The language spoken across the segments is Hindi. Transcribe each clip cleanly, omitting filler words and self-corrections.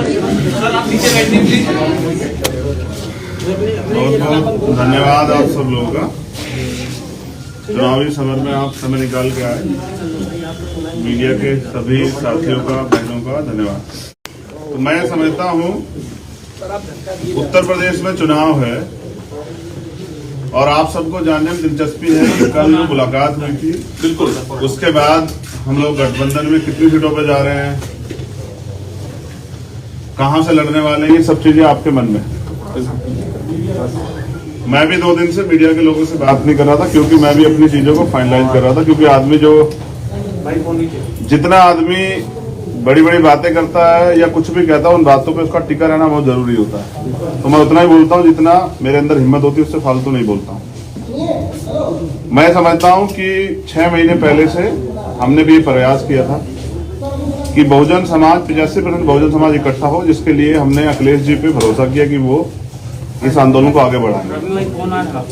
बहुत धन्यवाद आप सब लोगों का। चुनावी समर में आप समय निकाल के आए। मीडिया के सभी साथियों का, बहनों का धन्यवाद। तो मैं समझता हूँ उत्तर प्रदेश में चुनाव है और आप सबको जानने में दिलचस्पी है कि कल मुलाकात हुई थी। बिल्कुल। उसके बाद हम लोग गठबंधन में कितनी सीटों पे जा रहे हैं, कहां से लड़ने वाले हैं, ये सब चीजें आपके मन में। मैं भी 2 दिन से मीडिया के लोगों से बात नहीं कर रहा था क्योंकि मैं भी अपनी चीजों को फाइनलाइज कर रहा था। क्योंकि आदमी जितना आदमी बड़ी बड़ी बातें करता है या कुछ भी कहता है, उन बातों पे उसका टिका रहना बहुत जरूरी होता है। तो मैं उतना ही बोलता हूँ जितना मेरे अंदर हिम्मत होती है, उससे फालतू नहीं बोलता हूँ। मैं समझता हूँ कि 6 महीने पहले से हमने भी ये प्रयास किया था कि बहुजन समाज 85% बहुजन समाज इकट्ठा हो, जिसके लिए हमने अखिलेश जी पे भरोसा किया कि वो इस आंदोलन को आगे बढ़ाएंगे।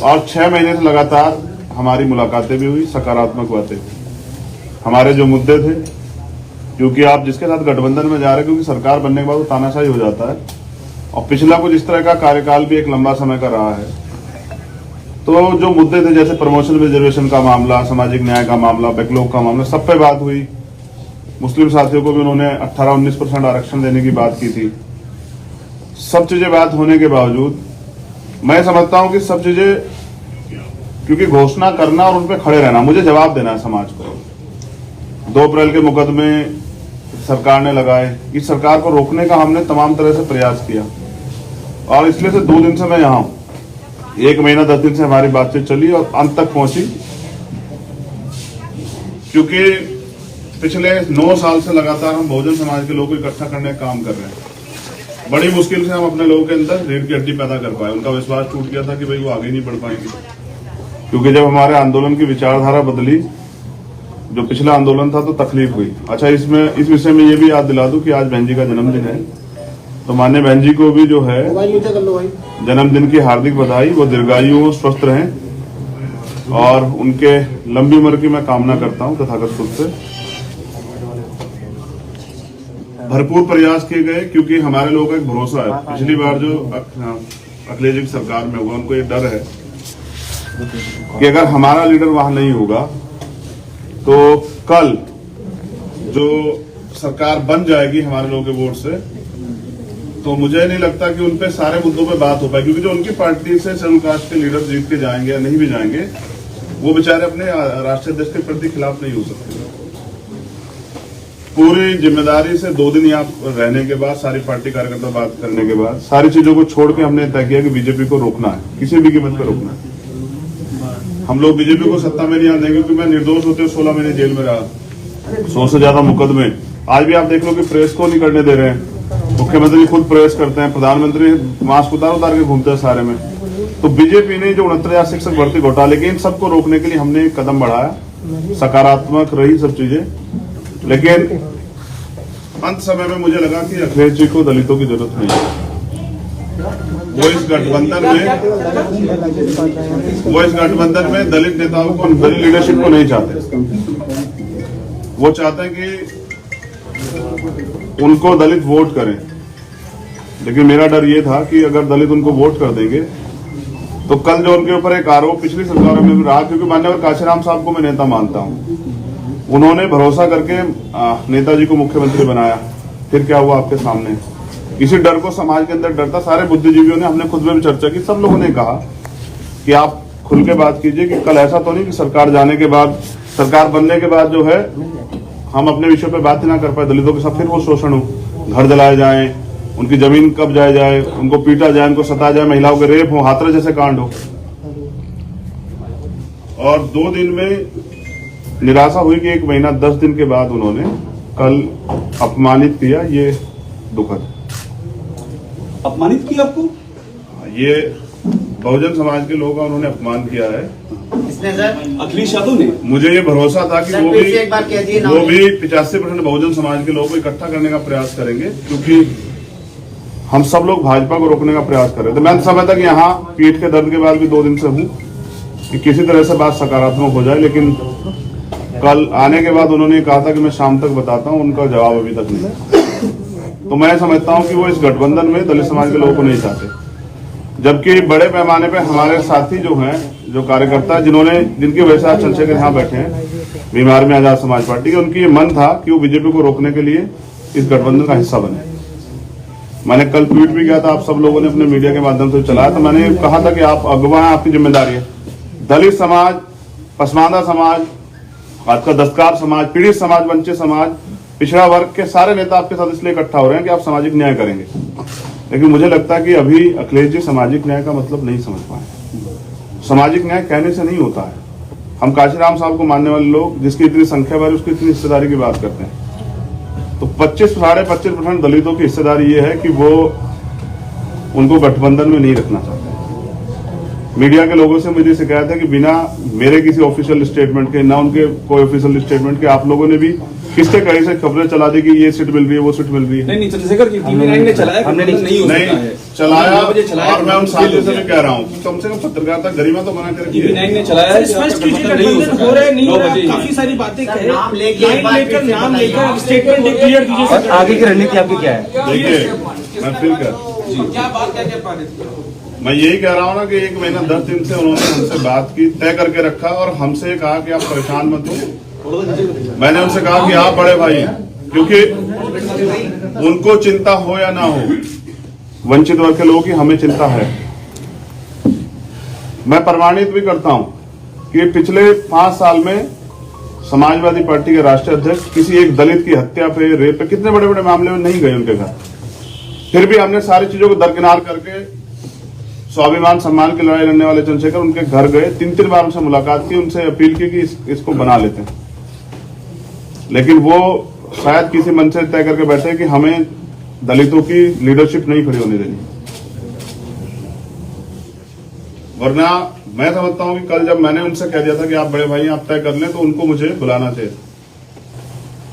और 6 महीने से लगातार हमारी मुलाकातें भी हुई, सकारात्मक बातें। हमारे जो मुद्दे थे, क्योंकि आप जिसके साथ गठबंधन में जा रहे हैं, क्योंकि सरकार बनने के बाद वो तानाशाही हो जाता है और पिछला कुछ इस तरह का कार्यकाल भी एक लंबा समय का रहा है। तो जो मुद्दे थे जैसे प्रमोशन रिजर्वेशन का मामला, सामाजिक न्याय का मामला, बैकलॉग का मामला, सब पे बात हुई। मुस्लिम साथियों को भी उन्होंने 18-19% आरक्षण देने की बात की थी। सब चीजें बात होने के बावजूद मैं समझता हूं कि सब चीजें, क्योंकि घोषणा करना और उन पर खड़े रहना, मुझे जवाब देना है समाज को। 2 अप्रैल के मुकदमे सरकार ने लगाए, इस सरकार को रोकने का हमने तमाम तरह से प्रयास किया और इसलिए से 2 दिन से मैं यहाँ हूं। 1 महीना 10 दिन से हमारी बातचीत चली और अंत तक पहुंची, क्योंकि पिछले 9 साल से लगातार हम बहुजन समाज के लोगों को इकट्ठा करने का काम कर रहे हैं। बड़ी मुश्किल से हम अपने लोगों के अंदर रीढ़ की हड्डी पैदा कर पाए। उनका विश्वास टूट गया था कि भाई वो आगे नहीं बढ़ पाएंगे, क्योंकि जब हमारे आंदोलन की विचारधारा बदली, जो पिछला आंदोलन था, तो तकलीफ हुई। अच्छा, इस विषय में ये भी याद दिला दूं कि आज बहन जी का जन्मदिन है, तो माननीय बहन जी को भी जो है जन्मदिन की हार्दिक बधाई। वो दीर्घायु हो, स्वस्थ रहें और उनके लंबी उम्र की मैं कामना करता हूं तथागत खुद से। भरपूर प्रयास किए गए क्योंकि हमारे लोगों का एक भरोसा है। पिछली बार जो अखिलेश जी की सरकार में हुआ, उनको ये डर है कि अगर हमारा लीडर वहां नहीं होगा तो कल जो सरकार बन जाएगी हमारे लोगों के वोट से, तो मुझे नहीं लगता कि उनपे सारे मुद्दों पे बात हो पाए, क्योंकि जो उनकी पार्टी से शेड्यूल कास्ट के लीडर जीत के जाएंगे या नहीं भी जाएंगे, वो बेचारे अपने राष्ट्रीय अध्यक्ष के प्रति खिलाफ नहीं हो सकते। पूरी जिम्मेदारी से 2 दिन यहाँ रहने के बाद, सारी पार्टी कार्यकर्ता बात करने के बाद, सारी चीजों को छोड़ के हमने तय किया कि बीजेपी को रोकना है, किसी भी कीमत पर रोकना है। हम लोग बीजेपी को सत्ता में नहीं आने देंगे, क्योंकि मैं निर्दोष होते 16 महीने जेल में रहा, 100 से ज्यादा मुकदमे। आज भी आप देख लो कि प्रेस को नहीं करने दे रहे हैं। मुख्यमंत्री खुद प्रेस करते हैं, प्रधानमंत्री मास्क उतार के घूमते हैं सारे में। तो बीजेपी ने जो 69,000 शिक्षक भर्ती घोटाले के, इन सबको रोकने के लिए हमने एक कदम बढ़ाया। सकारात्मक रही सब चीजें, लेकिन अंत समय में मुझे लगा कि अखिलेश जी को दलितों की जरूरत नहीं है। वो इस गठबंधन में दलित नेताओं को, दलित लीडरशिप को नहीं चाहते। वो चाहते हैं कि उनको दलित वोट करें, लेकिन मेरा डर ये था कि अगर दलित उनको वोट कर देंगे तो कल जो उनके ऊपर एक आरोप पिछली सरकारों में भी रहा, क्योंकि माननीय काशीराम साहब को मैं नेता मानता हूं, उन्होंने भरोसा करके नेताजी को मुख्यमंत्री बनाया, फिर क्या हुआ आपके सामने। इसी डर को समाज के अंदर डर था। सारे बुद्धिजीवियों ने, हमने खुद में भी चर्चा की, सब लोगों ने कहा कि आप खुल के बात कीजिए कि कल ऐसा तो नहीं कि सरकार जाने के बाद, सरकार बनने के बाद जो है हम अपने विषय पे बात ही ना कर पाए, दलितों के साथ फिर वो शोषण हो, घर जलाए जाए, उनकी जमीन कब्ज जाए, उनको पीटा जाए, उनको सताया जाए, महिलाओं के रेप हो, हाथरस जैसे कांड हो। और 2 दिन में निराशा हुई कि 1 महीना 10 दिन के बाद उन्होंने कल अपमानित किया। ये दुखद। अपमानित किया आपको? ये बहुजन समाज के लोगों का उन्होंने अपमान किया है। किसने सर? अखिलेश यादव ने। मुझे ये भरोसा था कि वो भी 85% बहुजन समाज के लोगों को इकट्ठा करने का प्रयास करेंगे, क्योंकि हम सब लोग भाजपा को रोकने का प्रयास कर रहे थे। मैं समझता कि यहाँ पीठ के दर्द के बाद भी 2 दिन से हूँ कि किसी तरह से बात सकारात्मक हो जाए, लेकिन कल आने के बाद उन्होंने कहा था कि मैं शाम तक बताता हूँ, उनका जवाब अभी तक नहीं। तो मैं समझता हूं कि वो इस गठबंधन में दलित समाज के लोगों को नहीं चाहते। जबकि बड़े पैमाने पे हमारे साथी जो हैं, जो कार्यकर्ता जिनकी वजह से आज चंद्रशेखर यहाँ बैठे हैं बीमार में आजाद समाज पार्टी के, उनकी ये मन था कि वो बीजेपी को रोकने के लिए इस गठबंधन का हिस्सा बने। मैंने कल ट्वीट भी किया था, आप सब लोगों ने अपने मीडिया के माध्यम से चलाया, तो मैंने कहा था कि आप अगवा हैं, आपकी जिम्मेदारी है। दलित समाज, पसमानदा समाज, आपका दस्तकार समाज, पीड़ित समाज, वंचित समाज, पिछड़ा वर्ग के सारे नेता आपके साथ इसलिए इकट्ठा हो रहे हैं कि आप सामाजिक न्याय करेंगे। लेकिन मुझे लगता है कि अभी अखिलेश जी सामाजिक न्याय का मतलब नहीं समझ पाए। सामाजिक न्याय कहने से नहीं होता है। हम काशीराम साहब को मानने वाले लोग, जिसकी इतनी संख्या बार उसकी इतनी हिस्सेदारी की बात करते हैं, तो 25-25% दलितों की हिस्सेदारी ये है कि वो उनको गठबंधन में नहीं रखना चाहते। मीडिया के लोगों से मुझे शिकायत है कि बिना मेरे किसी ऑफिशियल स्टेटमेंट के, ना उनके कोई ऑफिशियल स्टेटमेंट के, आप लोगों ने भी किससे कहीं से खबरें चला दी कि ये सीट मिल रही है, वो सीट मिल रही है। नहीं चंद्रशेखर जी, TV9 ने चलाया, हमने नहीं चलाया। और मैं उन साथियों से भी कह रहा हूँ कम से कम पत्रकारिता गरिमा तो मना करके। TV9 ने चलाया, स्पष्ट कीजिए गठबंधन हो रहा है नहीं हो रहा है, काफी सारी बातें कह रहे हैं, नाम लेकर स्टेटमेंट क्लियर कीजिए। आगे की रणनीति आपकी क्या है? देखिए मैं फिर क्या बात क्या पारित किया? मैं यही कह रहा हूँ ना कि 1 महीना 10 दिन से उन्होंने हमसे बात की, तय करके रखा और हमसे कहा कि आप परेशान मत हो। मैंने उनसे कहा कि आप बड़े भाई हैं, क्योंकि उनको चिंता हो या ना हो, वंचित वर्ग के लोगों की हमें चिंता है। मैं प्रमाणित भी करता हूं कि पिछले 5 साल में समाजवादी पार्टी के राष्ट्रीय अध्यक्ष किसी एक दलित की हत्या पे, रेप पे, कितने बड़े बड़े मामले में नहीं गए उनके घर। फिर भी हमने सारी चीजों को दरकिनार करके स्वाभिमान सम्मान की लड़ाई लड़ने वाले चंद्रशेखर उनके घर गए, 3-3 बार उनसे मुलाकात की, उनसे अपील की कि इसको बना लेते हैं। लेकिन वो शायद किसी मन से तय करके बैठे कि हमें दलितों की लीडरशिप नहीं खड़ी होने देनी। वरना मैं समझता हूं कि कल जब मैंने उनसे कह दिया था कि आप बड़े भाई आप तय कर लें, तो उनको मुझे बुलाना चाहिए।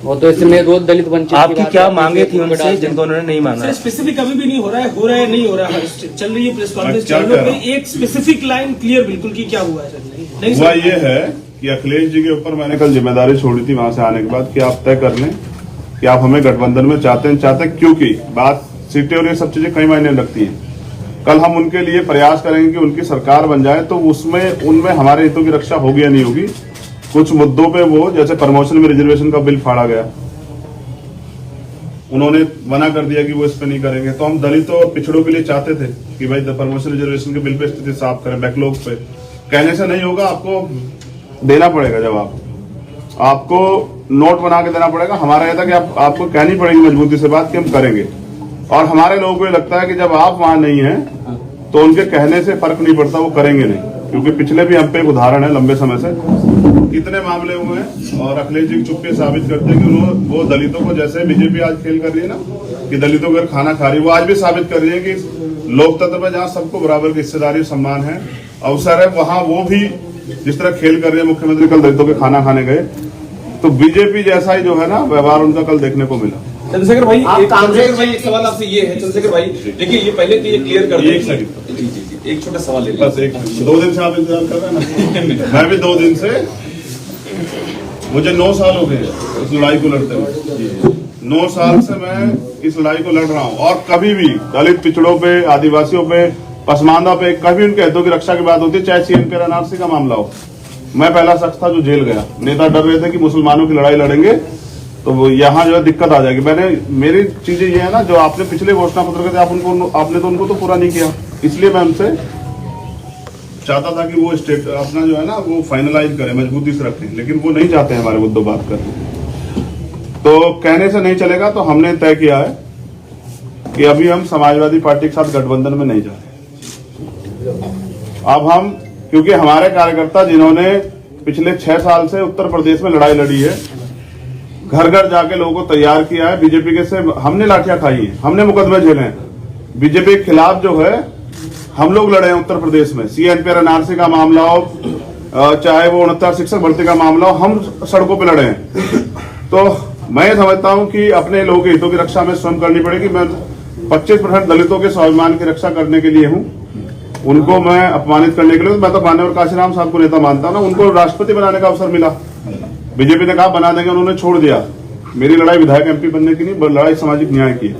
वो तो इसमें रोज दलित वंचित आपकी क्या मांगे थी उनसे जिनको उन्होंने नहीं मांगा? स्पेसिफिक अभी भी नहीं हो रहा है नहीं हो रहा है, चल रही है प्रेस कॉन्फ्रेंस, चैनलों पे एक स्पेसिफिक लाइन क्लियर बिल्कुल की क्या हुआ है? हुआ ये है कि अखिलेश जी के ऊपर मैंने कल जिम्मेदारी छोड़ी थी वहां से आने के बाद कि आप तय कर लें कि आप हमें गठबंधन में चाहते हैं, क्योंकि बात सीटें और ये सब चीजें कई मायने रखती हैं। कल हम उनके लिए प्रयास करेंगे कि उनकी सरकार बन जाए, तो उनमें हमारे हितों की रक्षा होगी या नहीं होगी। कुछ मुद्दों पे वो, जैसे प्रमोशन में रिजर्वेशन का बिल फाड़ा गया, उन्होंने मना कर दिया कि वो इस पे नहीं करेंगे। तो हम दलितों और पिछड़ों के लिए चाहते थे कि भाई प्रमोशन रिजर्वेशन के बिल पे स्थिति साफ करें, बैकलॉग पे। कहने से नहीं होगा, आपको देना पड़ेगा जवाब, आपको नोट बना के देना पड़ेगा। हमारा यह था कि आपको कहनी पड़ेगी मजबूती से बात कि हम करेंगे। और हमारे लोगों को लगता है कि जब आप वहां नहीं हैं तो उनके कहने से फर्क नहीं पड़ता, वो करेंगे नहीं। क्योंकि पिछले भी हम पे एक उदाहरण है, लंबे समय से कितने मामले हुए हैं और अखिलेश जी चुप्पे साबित करते हैं कि वो दलितों को, जैसे बीजेपी आज खेल कर रही है ना कि दलितों का खाना खा रही है, वो आज भी साबित कर रही है कि लोकतंत्र में जहां सबको बराबर की हिस्सेदारी सम्मान है, अवसर है, वहां वो भी जिस तरह खेल कर रही है। मुख्यमंत्री कल दलितों के खाना खाने गए, तो बीजेपी जैसा ही जो है ना व्यवहार उनका कल देखने को मिला। चंद्रशेखर भाई, एक सवाल आपसे ये है चंद्रशेखर भाई, देखिए ये पहले तो ये क्लियर कर दीजिए। एक छोटा सवाल ले बस 2 दिन से आप इंतजार कर रहे हैं ना। मैं भी 2 दिन से, मुझे 9 साल हो गए इस लड़ाई को लड़ते हुए। 9 साल से मैं इस लड़ाई को लड़ रहा हूं और कभी भी दलित, पिछड़ों पे, आदिवासियों पे, पसमानदा पे कभी उनके हितों की रक्षा की बात होती है, चाहे सीएनपी और एनआरसी का मामला हो। मैं पहला शख्स था जो जेल गया। नेता डर रहे थे कि मुसलमानों की लड़ाई लड़ेंगे तो यहाँ जो है दिक्कत आ जाएगी। मेरी चीजें ये है ना, जो आपने पिछले घोषणा पत्र के आपने तो उनको तो पूरा नहीं किया, इसलिए मैं उनसे चाहता था कि वो स्टेट अपना जो है ना वो फाइनलाइज करें, मजबूती से रखें, लेकिन वो नहीं चाहते हमारे मुद्दों बात करने। तो कहने से नहीं चलेगा, तो हमने तय किया है कि अभी हम समाजवादी पार्टी के साथ गठबंधन में नहीं जाते। अब हम, क्योंकि हमारे कार्यकर्ता जिन्होंने पिछले 6 साल से उत्तर प्रदेश में लड़ाई लड़ी है, घर घर जाके लोगों को तैयार किया है, बीजेपी के से हमने लाठियां खाई हैं, हमने मुकदमे झेले हैं, बीजेपी के खिलाफ जो है हम लोग लड़े हैं उत्तर प्रदेश में। सीएनपी और एनआरसी का मामला हो, चाहे वो 69 शिक्षक भर्ती का मामला हो, हम सड़कों पे लड़े हैं। तो मैं समझता हूं कि अपने लोगों के हितों की रक्षा में स्वयं करनी पड़ेगी। मैं 25% दलितों के स्वाभिमान की रक्षा करने के लिए हूं, उनको मैं अपमानित करने के लिए। मैं तो माननीय काशीराम साहब को नेता मानता हूं ना, उनको राष्ट्रपति बनाने का अवसर मिला, बीजेपी ने कहा बना देंगे, उन्होंने छोड़ दिया। मेरी लड़ाई विधायक एमपी बनने की नहीं, लड़ाई सामाजिक न्याय की है।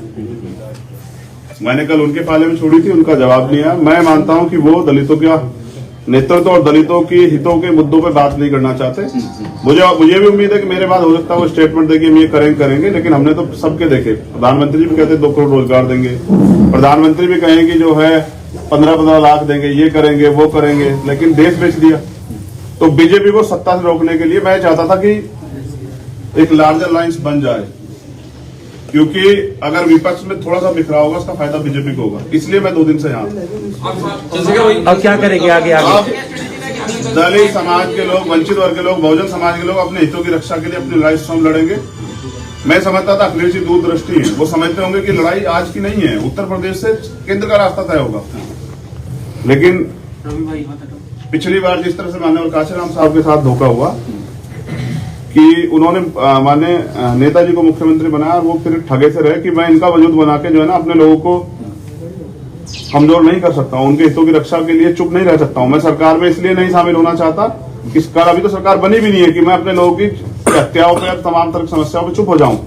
मैंने कल उनके पाले में छोड़ी थी, उनका जवाब लिया। मैं मानता हूं कि वो दलितों का नेतृत्व और दलितों की हितों के मुद्दों पे बात नहीं करना चाहते। मुझे भी उम्मीद है कि मेरे बाद हो सकता है वो स्टेटमेंट देके हम ये करेंगे, लेकिन हमने तो सबके देखे। प्रधानमंत्री भी कहते 2 करोड़ रोजगार देंगे, प्रधानमंत्री भी कहेंगे जो है 15-15 लाख देंगे, ये करेंगे वो करेंगे, लेकिन देश बेच दिया। तो बीजेपी को सत्ता से रोकने के लिए मैं चाहता था कि एक लार्जर अलायंस बन जाए, क्योंकि अगर विपक्ष में थोड़ा सा बिखरा होगा उसका फायदा बीजेपी को होगा। इसलिए मैं 2 दिन से यहाँ अब क्या करेंगे आगे? दलित समाज के लोग, वंचित वर्ग के लोग, बहुजन समाज के लोग अपने हितों की रक्षा के लिए अपनी लड़ाई स्वयं लड़ेंगे। मैं समझता था अखिलेश जी दूरदृष्टि है, वो समझते होंगे कि लड़ाई आज की नहीं है, उत्तर प्रदेश से केंद्र का रास्ता तय होगा। लेकिन पिछली बार जिस तरह से माननीय काशीराम साहब के साथ धोखा हुआ कि उन्होंने माननीय नेताजी को मुख्यमंत्री बनाया और वो फिर ठगे से रहे कि मैं इनका वजूद बना के जो है ना अपने लोगों को कमजोर नहीं कर सकता हूं, उनके हितों की रक्षा के लिए चुप नहीं रह सकता हूं। मैं सरकार में इसलिए नहीं शामिल होना चाहता कि अभी तो सरकार बनी भी नहीं है कि मैं अपने लोगों की हत्याओं पर, तमाम तरह की समस्याओं पर चुप हो जाऊं।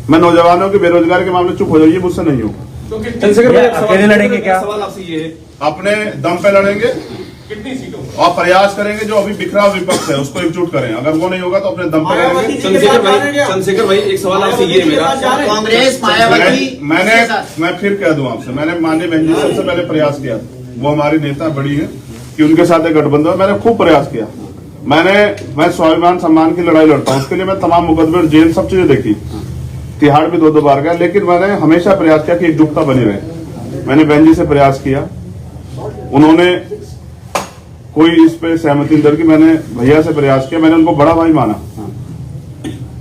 मैं नौजवानों की बेरोजगारी के मामले चुप हो जाऊं, ये मुझसे नहीं होगा। अकेले लड़ेंगे क्या? सवाल आपसे ये है, अपने दम पे लड़ेंगे कितनी सीटों और प्रयास करेंगे जो अभी बिखरा विपक्ष है उसको एकजुट करें। अगर वो नहीं होगा तो अपने दम पे लड़ेंगे। चंद्रशेखर भाई एक सवाल आपसे ये है मेरा, कांग्रेस मायावती मैं फिर कह दूं आपसे, मैंने माननीय बहन जी सबसे पहले प्रयास किया, वो हमारी नेता बड़ी है कि उनके साथ एक गठबंधन है। मैंने खूब प्रयास किया। मैं स्वाभिमान सम्मान की लड़ाई लड़ता हूं, उसके लिए मैं तमाम मुकदमे, जेल, सब चीजें देखी, तिहाड़ भी 2 बार गया, लेकिन मैंने हमेशा प्रयास किया कि एकजुटता बनी रहे। मैंने बहन जी से प्रयास किया, उन्होंने कोई इस पे सहमति नहीं की। मैंने भैया से प्रयास किया, मैंने उनको बड़ा भाई माना,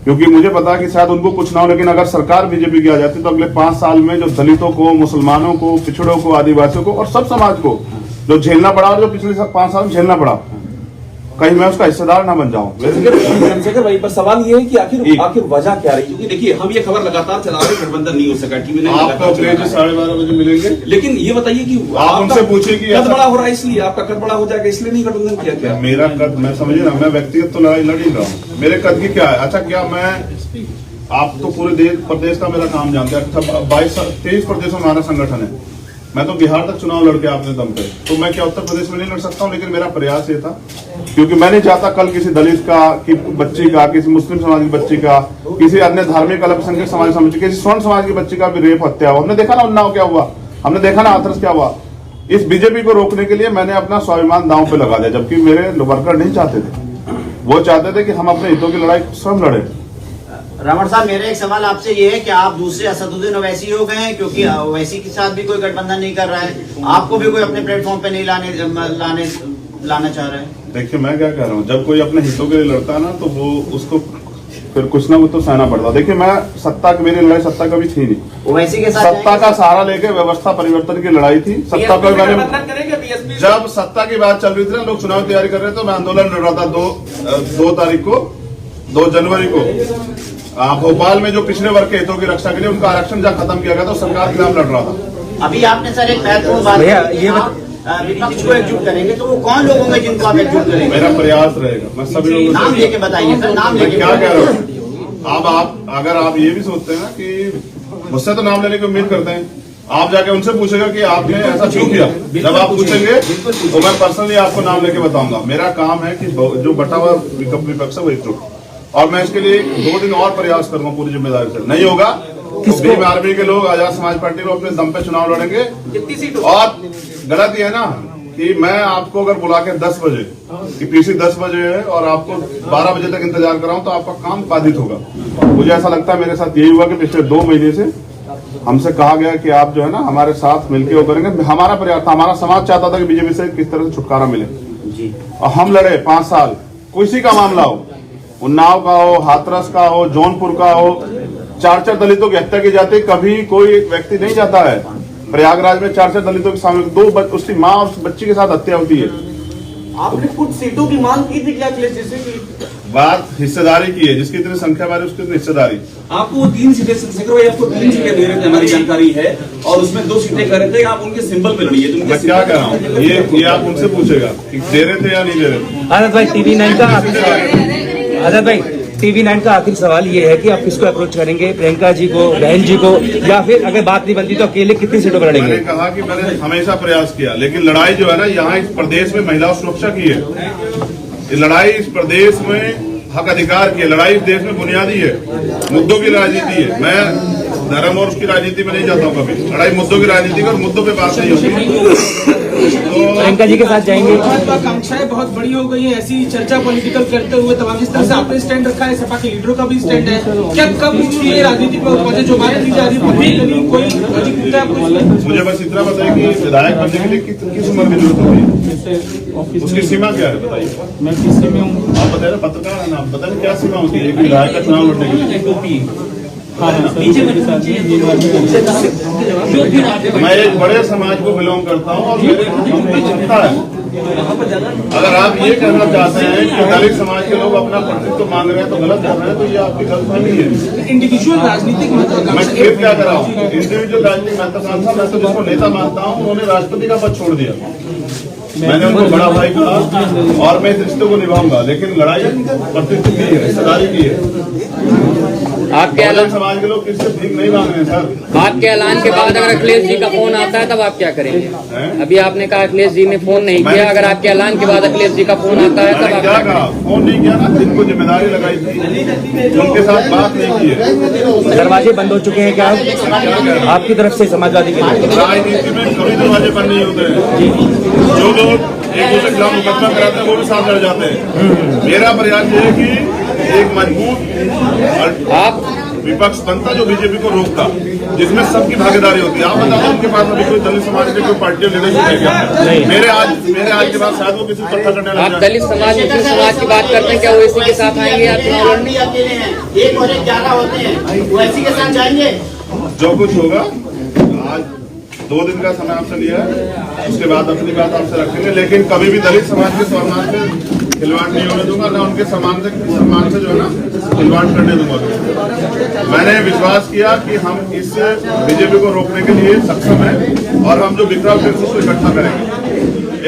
क्योंकि मुझे पता कि शायद उनको कुछ ना हो, लेकिन अगर सरकार बीजेपी की आ जाती तो अगले 5 साल में जो दलितों को, मुसलमानों को, पिछड़ों को, आदिवासियों को और सब समाज को जो झेलना पड़ा और जो पिछले 5 साल में झेलना पड़ा, कहीं मैं उसका हिस्सेदार ना बन जाऊं। चंद्रशेखर भाई पर सवाल ये है कि आखिर वजह क्या रही? क्योंकि देखिए हम ये खबर लगातार चला रहे, गठबंधन नहीं हो सका, टीवी नहीं, आपको 12:30 बजे मिलेंगे। लेकिन ये बताइए कि आप उनसे पूछिए कि कद बड़ा हो रहा है, इसलिए आपका कद बड़ा हो जाएगा, इसलिए नहीं गठबंधन किया क्या? मेरा कद, मैं समझिए ना, मैं व्यक्तिगत तो लड़ाई लड़ ही रहा हूँ, मेरे कद की क्या है? अच्छा, क्या मैं, आप तो पूरे देश प्रदेश का मेरा काम जानते हैं, 23 प्रदेशों में हमारा संगठन है। मैं तो बिहार तक चुनाव लड़के आपने दम पे, तो मैं क्या उत्तर प्रदेश में नहीं लड़ सकता हूं? लेकिन मेरा प्रयास ये था, क्योंकि मैं नहीं चाहता कल किसी दलित का, की बच्ची का, किसी मुस्लिम समाज की बच्ची का, किसी अन्य धार्मिक अल्पसंख्यक समाज समझ, किसी स्वर्ण समाज की बच्ची का भी रेप, हत्या हो। हमने देखा ना उन्नाव क्या हुआ, हमने देखा ना हाथरस क्या हुआ। इस बीजेपी को रोकने के लिए मैंने अपना स्वाभिमान दांव पे लगा दिया, जबकि मेरे वर्कर नहीं चाहते थे, वो चाहते थे कि हम अपने हितों की लड़ाई स्वयं लड़े। रावण साहब, मेरा एक सवाल आपसे ये है कि आप दूसरे असदुद्दीन ओवैसी हो गए हैं, क्योंकि ओवैसी के साथ भी कोई गठबंधन नहीं कर रहा है, आपको भी कोई अपने प्लेटफॉर्म पे नहीं लाना चाह रहा है। देखिए मैं क्या कह रहा हूँ, जब कोई अपने हितों के लिए लड़ता है ना तो वो उसको फिर कुछ ना कुछ तो सहना पड़ता। देखिए मैं सत्ता की, मेरी लड़ाई सत्ता कभी थी नहीं, ओवैसी के साथ सत्ता का सहारा लेके व्यवस्था परिवर्तन की लड़ाई थी। सत्ता को मैंने, जब सत्ता की बात चल रही थी ना, लोग चुनाव तैयारी कर रहे थे, तो मैं आंदोलन लड़ रहा था 2 तारीख को, 2 जनवरी को भोपाल में, जो पिछड़े वर्ग के हितों की रक्षा के लिए उनका आरक्षण जब खत्म किया गया तो सरकार के खिलाफ लड़ रहा था। अभी आपने सर एक महत्वपूर्ण बात, विपक्ष को एकजुट करेंगे, तो वो कौन लोग होंगे जिनको आप एकजुट करेंगे? मेरा प्रयास रहेगा, मैं सभी लोगों नाम लेके बताइए सर, नाम लेके। क्या कह रहा हूँ, अब आप अगर आप ये भी सोचते हैं ना कि मुझसे तो नाम लेने की उम्मीद करते हैं, आप जाके उनसे पूछेगा कि आपने ऐसा क्यों किया। जब आप पूछेंगे तो मैं पर्सनली आपको नाम लेके बताऊंगा। मेरा काम है कि जो बटा हुआ विपक्ष है वो एकजुट, और मैं इसके लिए 2 दिन और प्रयास करूंगा पूरी जिम्मेदारी से। नहीं होगा तो भीम आर्मी के लोग, आजाद समाज पार्टी को अपने दम पे चुनाव लड़ेंगे। और गलत ये है ना कि मैं आपको अगर बुला के 10 बजे कि पीसी 10 बजे है और आपको 12 बजे तक इंतजार कराऊं तो आपका काम बाधित होगा। मुझे ऐसा लगता है मेरे साथ यही हुआ कि पिछले 2 महीने से हमसे कहा गया कि आप जो है ना हमारे साथ मिलकर वो करेंगे। हमारा प्रयास था, हमारा समाज चाहता था कि बीजेपी से किस तरह से छुटकारा मिले, और हम लड़े 5 साल। किसी का मामला हो, उन्नाव का हो, हाथरस का हो, जौनपुर का हो, 4 दलितों की हत्या की जाती, कभी कोई व्यक्ति नहीं जाता है। प्रयागराज में 4 दलितों के सामने उसकी माँ और बच्ची के साथ हत्या होती है। आपने कुछ सीटों की मांग की थी क्या अखिलेश जी से? बात हिस्सेदारी की है, जिसकी इतनी संख्या बारी उसकी इतनी हिस्सेदारी। आपको 3 सीटें, चंद्रशेखर भाई आपको 3 सीटें दे रहे थे, हमारी जानकारी है, और उसमें 2 सीटें कह रहे थे आप उनके सिंबल पे लड़िए। तो मैं क्या कह रहा हूँ, ये आप उनसे पूछेगा कि दे रहे थे या नहीं दे रहे थे। आजाद भाई, TV9 का आजाद भाई TV9 का आखिरी सवाल ये है कि आप किसको अप्रोच करेंगे, प्रियंका जी को, बहन जी को, या फिर अगर बात नहीं बनती तो अकेले कितनी सीटों पर लड़ेंगे? मैंने कहा कि मैंने हमेशा प्रयास किया, लेकिन लड़ाई जो है ना यहाँ इस प्रदेश में महिला सुरक्षा की है। ये लड़ाई इस प्रदेश में हक अधिकार की है, लड़ाई इस देश में बुनियादी है, मुद्दों की राजनीति है। मैं धर्म और उसकी राजनीति में नहीं जाता हूँ कभी। लड़ाई मुद्दों की राजनीति और मुद्दों पे बात नहीं होती। तो प्रियंका जी के साथ जाएंगे। महत्वाकांक्षाएं बहुत बड़ी हो गई है, ऐसी चर्चा पॉलिटिकल करते हुए तमाम जिस तरह से आपने स्टैंड रखा है, सपा के लीडरों का भी स्टैंड है, क्या कब ये राजनीति पर पहुंचे जो हमारे दी जा रही है? कोई अधिकृत है आपको? मुझे बस इतना बताइए कि विधायक बनने के लिए किस उम्र की जरूरत होती है, उसकी सीमा क्या है बताइए। मैं किसी में हूँ, आप बताइए, पत्रकार है ना, आप बताइए क्या सीमा होती है एक विधायक का चुनाव लड़ने के लिए। मैं एक बड़े समाज को बिलोंग करता हूँ और मेरे चिंता है। अगर आप ये कहना चाहते हैं कि दलित समाज के लोग अपना प्रतिनिधित्व मांग रहे हैं तो गलत कर रहे हैं, तो ये आपकी गलतफहमी है। इंडिविजुअल राजनीतिक मैं फिर क्या कर रहा हूँ, इंडिविजुअल राजनीतिक महत्वाकांक्षा, मैं तो जिसको नेता मानता हूँ उन्होंने राष्ट्रपति का पद छोड़ दिया। मैंने उनको बड़ा भाई कहा और मैं इस रिश्ते को निभाऊंगा, लेकिन लड़ाई प्रतिनिधित्व की है, हिस्सेदारी की है। आपके ऐलान समाज के लोग किससे भीख नहीं मांग रहे सर। आपके ऐलान के बाद अगर अखिलेश जी का फोन आता है तब आप क्या करेंगे? अभी आपने कहा अखिलेश जी ने फोन नहीं किया, अगर आपके ऐलान के बाद अखिलेश जी का फोन आता है तब आप क्या कहा? फोन नहीं किया ना, जिनको जिम्मेदारी लगाई थी उनके साथ बात नहीं की है। दरवाजे बंद हो चुके हैं क्या आपकी तरफ से समाजवादी के लिए? राजनीति में कभी दरवाजे बंद नहीं होते हैं। जो लोग एक दूसरे के खिलाफ मुकदमा कराते हैं वो भी साथ लड़ जाते हैं। मेरा प्रयास ये है कि एक मजबूत आप विपक्ष बनता जो बीजेपी को रोकता, जिसमें सबकी भागीदारी होती है। आप बताओ उनके पास अभी कोई दलित समाज के कोई पार्टी लीडरशिप है क्या? मेरे आज के बाद शायद वो किसी को इकट्ठा करने लग आप जाए। दलित समाज मुस्लिम समाज की बात करते हैं, क्या वो इसी के साथ आएंगे या चुनाव लड़ने? अकेले हैं, 1 और 1 11 होते हैं, वो ऐसी के साथ जाएंगे। जो कुछ होगा, आज 2 दिन का समय आपसे लिया है, उसके बाद अपनी बात आपसे रखेंगे, लेकिन कभी भी दलित समाज के सम्मान से खिलवाड़ नहीं होने दूंगा, ना उनके सम्मान से जो है ना खिलवाड़ करने दूंगा। मैंने विश्वास किया कि हम इस बीजेपी को रोकने के लिए सक्षम हैं और हम जो बिखरा फिर उसको इकट्ठा करेंगे,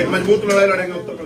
एक मजबूत लड़ाई लड़ेंगे उत्तर प्रदेश।